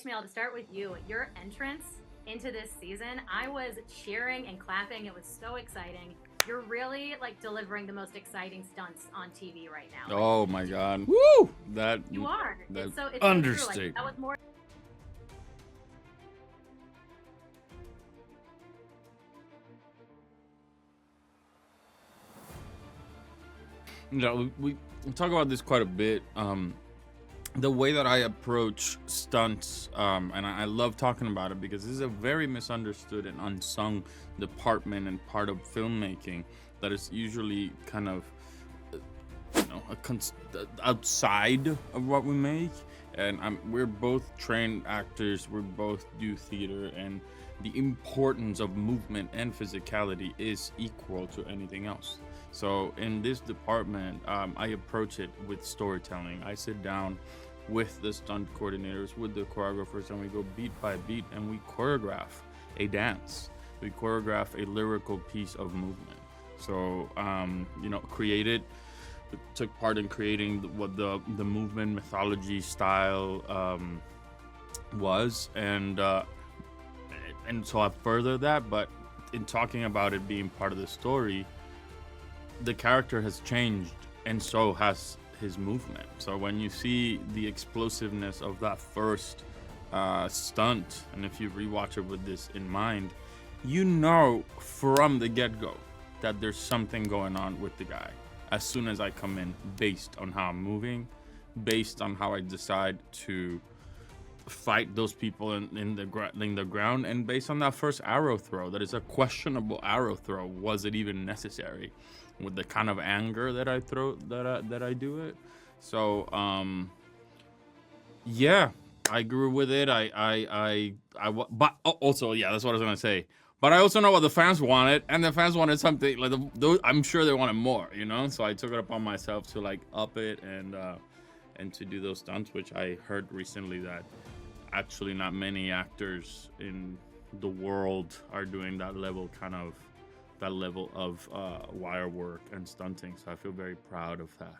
Ishmael, to start with you, your entrance into this season, I was cheering and clapping. It was so exciting. You're really like delivering the most exciting stunts on TV right now. Like Oh my God. Woo! you are. That It's so true. Like that was understatement. more. We talk about this quite a bit. The way that I approach stunts, and I love talking about it because this is a very misunderstood and unsung department and part of filmmaking that is usually kind of, outside of what we make. And we're both trained actors. We both do theater, and the importance of movement and physicality is equal to anything else. So in this department, I approach it with storytelling. I sit down with the stunt coordinators, with the choreographers, and we go beat by beat, and we choreograph a dance. We choreograph a lyrical piece of movement. So, created, took part in creating what the movement mythology style was, and so I further that. But in talking about it being part of the story, the character has changed, and so has his movement. So when you see the explosiveness of that first stunt, and if you rewatch it with this in mind, you know from the get-go that there's something going on with the guy. As soon as I come in, based on how I'm moving, based on how I decide to fight those people in the ground, and based on that first arrow throw, that is a questionable arrow throw. Was it even necessary with the kind of anger that I throw, that I do it? So yeah, I grew with it. But also, yeah, that's what I was gonna say. But I also know what the fans wanted, and the fans wanted something like I'm sure they wanted more, So I took it upon myself to like up it, and to do those stunts, which I heard recently that actually not many actors in the world are doing that level of wire work and stunting. So I feel very proud of that.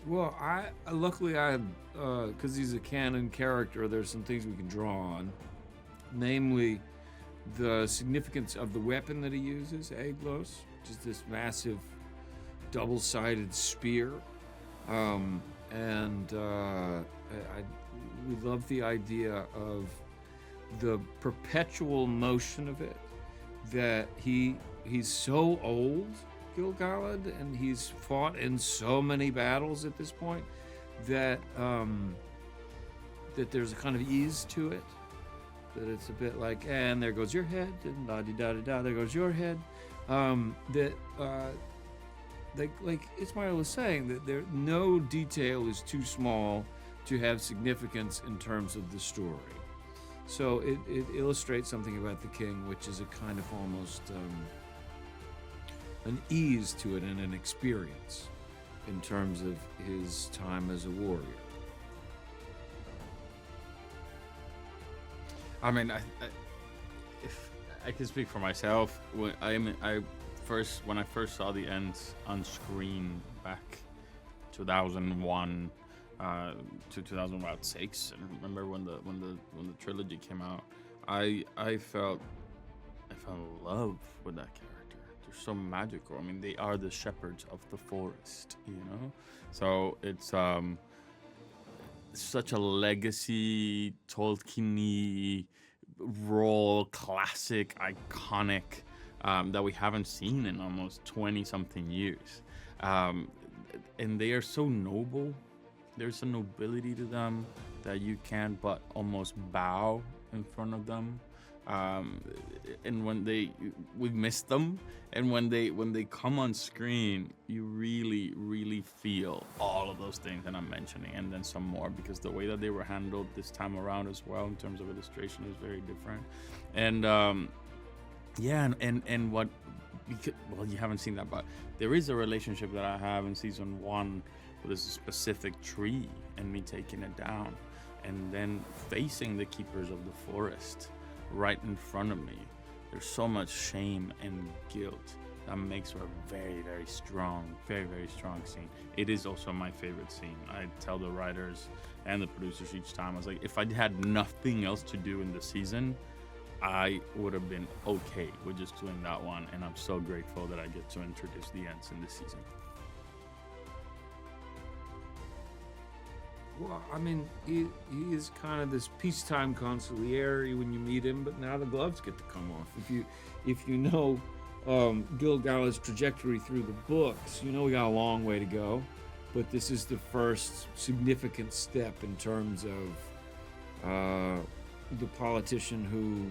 Well, I luckily I because he's a canon character. There's some things we can draw on, namely the significance of the weapon that he uses, Aglos, which is this massive double-sided spear, and we love the idea of the perpetual motion of it. That he's so old, Gil-galad, and he's fought in so many battles at this point that that there's a kind of ease to it. That it's a bit like, and there goes your head, and da da da da, there goes your head. Like Ismail was saying, that no detail is too small to have significance in terms of the story. So it illustrates something about the king, which is a kind of almost an ease to it and an experience in terms of his time as a warrior. I mean, if I can speak for myself, when I first saw the Ents on screen back 2001 to 2006, and remember when the trilogy came out, I fell in love with that character. They're so magical. I mean, they are the shepherds of the forest, So it's such a legacy Tolkien-y role, classic, iconic, that we haven't seen in almost 20 something years. And they are so noble. There's a nobility to them that you can't but almost bow in front of them. And when we miss them, and when they come on screen, you really feel all of those things that I'm mentioning, and then some more, because the way that they were handled this time around as well in terms of illustration is very different. And and what, well, you haven't seen that, but there is a relationship that I have in season 1 with this specific tree, and me taking it down and then facing the keepers of the forest right in front of me. There's so much shame and guilt makes for a very, very strong scene. It is also my favorite scene. I tell the writers and the producers each time, I was like, if I had nothing else to do in the season, I would have been okay with just doing that one, and I'm so grateful that I get to introduce the Ents in this season. Well, I mean, he is kind of this peacetime consigliere when you meet him, but now the gloves get to come off. If you know Gil Galahad's trajectory through the books, you know we got a long way to go, but this is the first significant step in terms of the politician who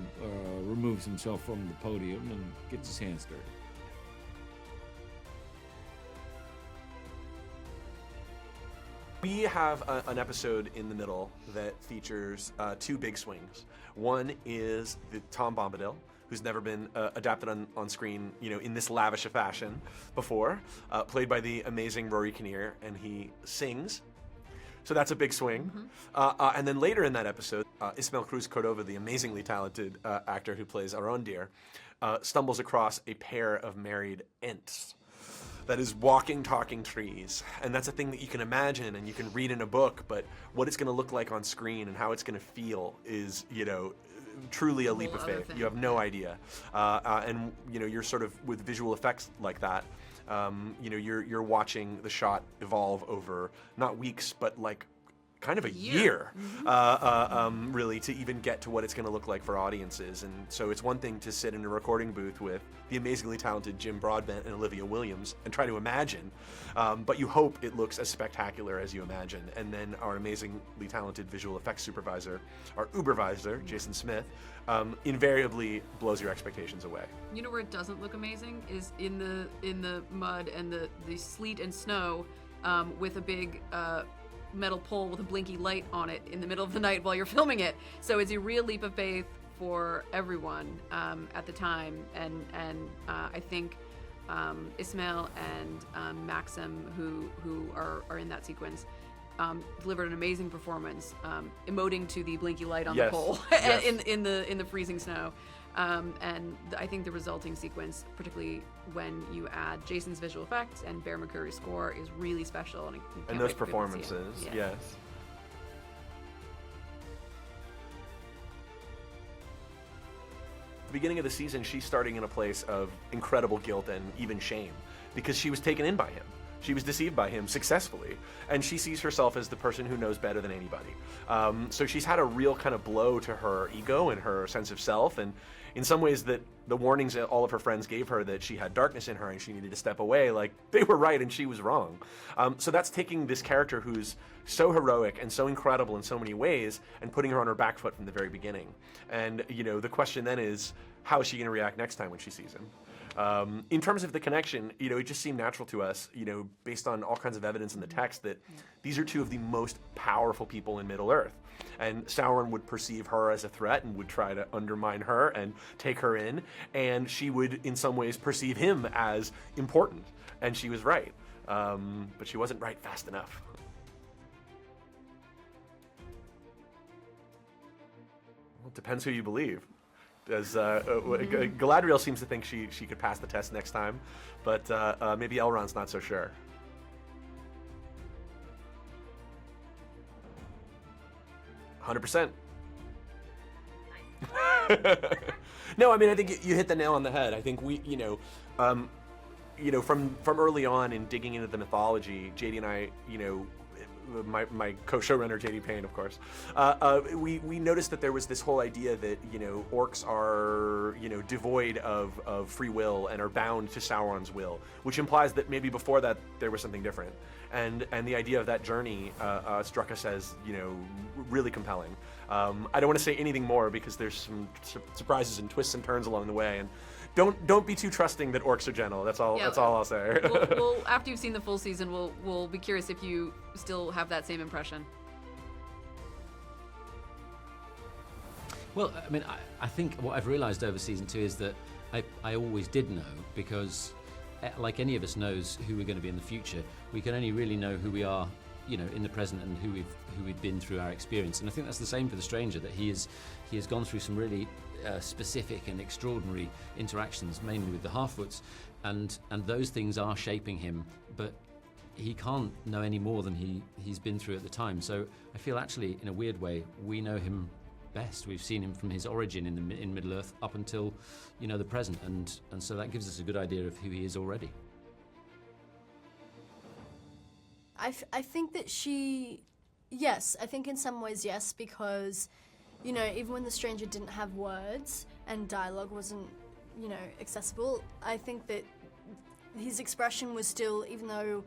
removes himself from the podium and gets his hands dirty. We have an episode in the middle that features two big swings. One is the Tom Bombadil, who's never been adapted on screen, in this lavish a fashion before, played by the amazing Rory Kinnear, and he sings. So that's a big swing. Mm-hmm. And then later in that episode, Ismael Cruz Cordova, the amazingly talented actor who plays Arondir, stumbles across a pair of married Ents that is walking, talking trees. And that's a thing that you can imagine and you can read in a book, but what it's going to look like on screen and how it's going to feel is, truly a leap of faith. You have no idea. And, you're sort of with visual effects like that, you're watching the shot evolve over not weeks, but like kind of a year, really, to even get to what it's going to look like for audiences. And so it's one thing to sit in a recording booth with the amazingly talented Jim Broadbent and Olivia Williams and try to imagine, but you hope it looks as spectacular as you imagine. And then our amazingly talented visual effects supervisor, our Ubervisor, Jason Smith, invariably blows your expectations away. You know where it doesn't look amazing is in the mud and the sleet and snow, with a big metal pole with a blinky light on it in the middle of the night while you're filming it. So it's a real leap of faith for everyone at the time, and I think Ismael and Maxim, who are in that sequence, delivered an amazing performance, emoting to the blinky light on the pole in the freezing snow. And I think the resulting sequence, particularly when you add Jason's visual effects and Bear McCreary's score, is really special. And those performances, yes. The beginning of the season, she's starting in a place of incredible guilt and even shame because she was taken in by him. She was deceived by him successfully, and she sees herself as the person who knows better than anybody. So she's had a real kind of blow to her ego and her sense of self, and in some ways that the warnings that all of her friends gave her that she had darkness in her and she needed to step away, like, they were right and she was wrong. So that's taking this character who's so heroic and so incredible in so many ways and putting her on her back foot from the very beginning. And, the question then is, how is she going to react next time when she sees him? In terms of the connection, it just seemed natural to us, based on all kinds of evidence in the text, that these are two of the most powerful people in Middle-earth. And Sauron would perceive her as a threat and would try to undermine her and take her in. And she would, in some ways, perceive him as important. And she was right. But she wasn't right fast enough. Well, it depends who you believe. As Galadriel seems to think she could pass the test next time, but maybe Elrond's not so sure. "100%. No, I mean, I think you hit the nail on the head. I think we, from early on in digging into the mythology, JD and I, my co-showrunner JD Payne, of course, we noticed that there was this whole idea that orcs are devoid of free will and are bound to Sauron's will, which implies that maybe before that there was something different, and the idea of that journey struck us as really compelling. I don't want to say anything more because there's some surprises and twists and turns along the way, and don't be too trusting that orcs are gentle. That's all. Yeah, that's all I'll say. We'll after you've seen the full season, we'll be curious if you still have that same impression. Well, I mean, I think what I've realised over season 2 is that I always did know, because like any of us knows who we're going to be in the future, we can only really know who we are, in the present, and who we've been through our experience. And I think that's the same for the stranger, that he has gone through some really specific and extraordinary interactions, mainly with the Halfwoods, and those things are shaping him, but he can't know any more than he's been through at the time. So I feel actually, in a weird way, we know him best. We've seen him from his origin in Middle-earth up until, the present, and so that gives us a good idea of who he is already. I think that yes, I think in some ways yes, because, even when the stranger didn't have words and dialogue wasn't, accessible, I think that his expression was still, even though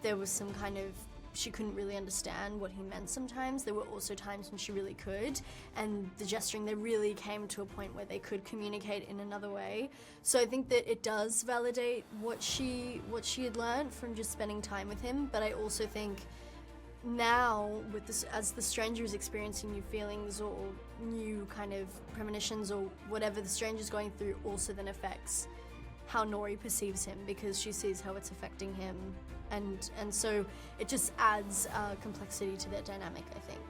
there was some kind of, she couldn't really understand what he meant sometimes, there were also times when she really could, and the gesturing, they really came to a point where they could communicate in another way. So I think that it does validate what she had learned from just spending time with him, but I also think now, with this, as the stranger is experiencing new feelings or new kind of premonitions or whatever the stranger's going through, also then affects how Nori perceives him, because she sees how it's affecting him, and so it just adds complexity to their dynamic, I think.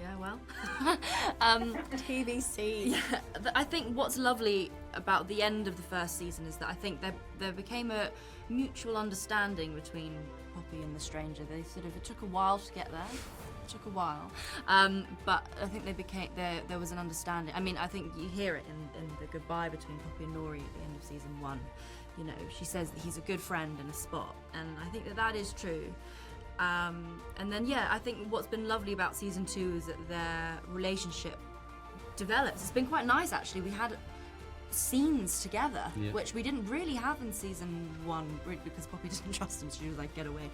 Yeah, well. TVC. Yeah, I think what's lovely about the end of the first season is that I think there became a mutual understanding between Poppy and the stranger. It took a while to get there. It took a while, but I think there was an understanding. I mean, I think you hear it in the goodbye between Poppy and Nori at the end of season 1. She says that he's a good friend in a spot, and I think that is true. And then, I think what's been lovely about season 2 is that their relationship develops. It's been quite nice, actually. We had scenes together, which we didn't really have in season 1, because Poppy didn't trust him, so she was like, get away.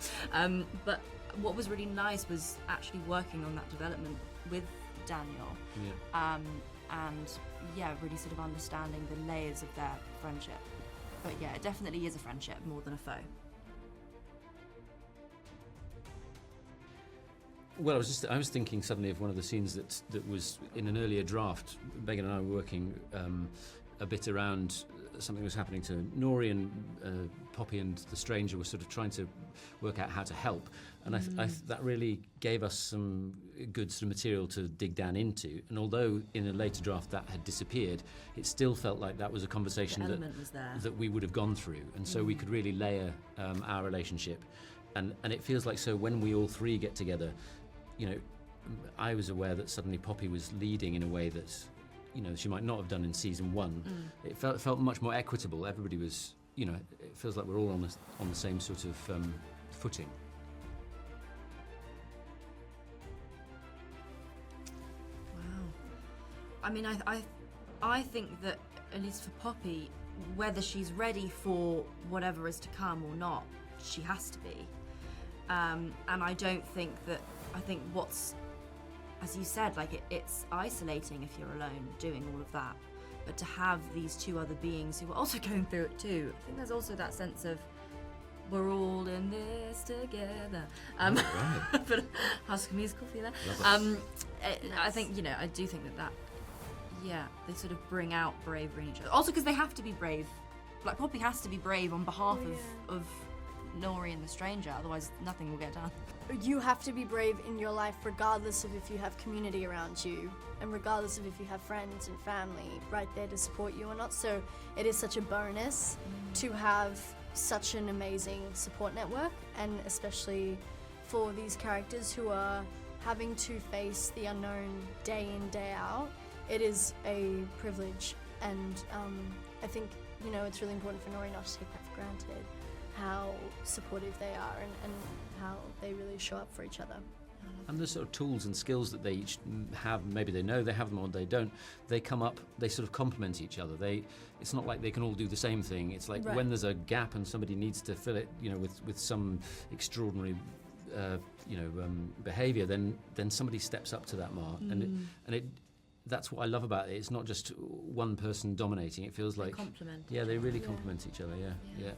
But what was really nice was actually working on that development with Daniel. Really sort of understanding the layers of their friendship. But it definitely is a friendship more than a foe. Well, I was thinking suddenly of one of the scenes that was in an earlier draft. Megan and I were working a bit around something that was happening to Nori, and Poppy and the stranger were sort of trying to work out how to help, and that really gave us some good sort of material to dig down into. And although in a later draft that had disappeared, it still felt like that was a conversation that we would have gone through, and so we could really layer our relationship. And it feels like, so when we all three get together, I was aware that suddenly Poppy was leading in a way that, she might not have done in season 1. It felt much more equitable. Everybody was, it feels like we're all on the same sort of footing. Wow. I mean, I think that, at least for Poppy, whether she's ready for whatever is to come or not, she has to be. And I don't think that, I think what's, as you said, like it's isolating if you're alone doing all of that. But to have these two other beings who are also going through it too, I think there's also that sense of, we're all in this together. But High School Musical feeler. I think, I do think that they sort of bring out bravery in each other. Also because they have to be brave. Like Poppy has to be brave on behalf of Nori and the stranger, otherwise nothing will get done. You have to be brave in your life regardless of if you have community around you, and regardless of if you have friends and family right there to support you or not. So it is such a bonus to have such an amazing support network, and especially for these characters who are having to face the unknown day in, day out. It is a privilege, and I think, it's really important for Nori not to take that for granted, how supportive they are and how they really show up for each other. And the sort of tools and skills that they each have, maybe they know they have them or they don't, they come up, they sort of complement each other. It's not like they can all do the same thing. It's like when there's a gap and somebody needs to fill it, with some extraordinary behavior, then somebody steps up to that mark. And that's what I love about it. It's not just one person dominating. It feels like They complement. Yeah, they really complement each other. Yeah.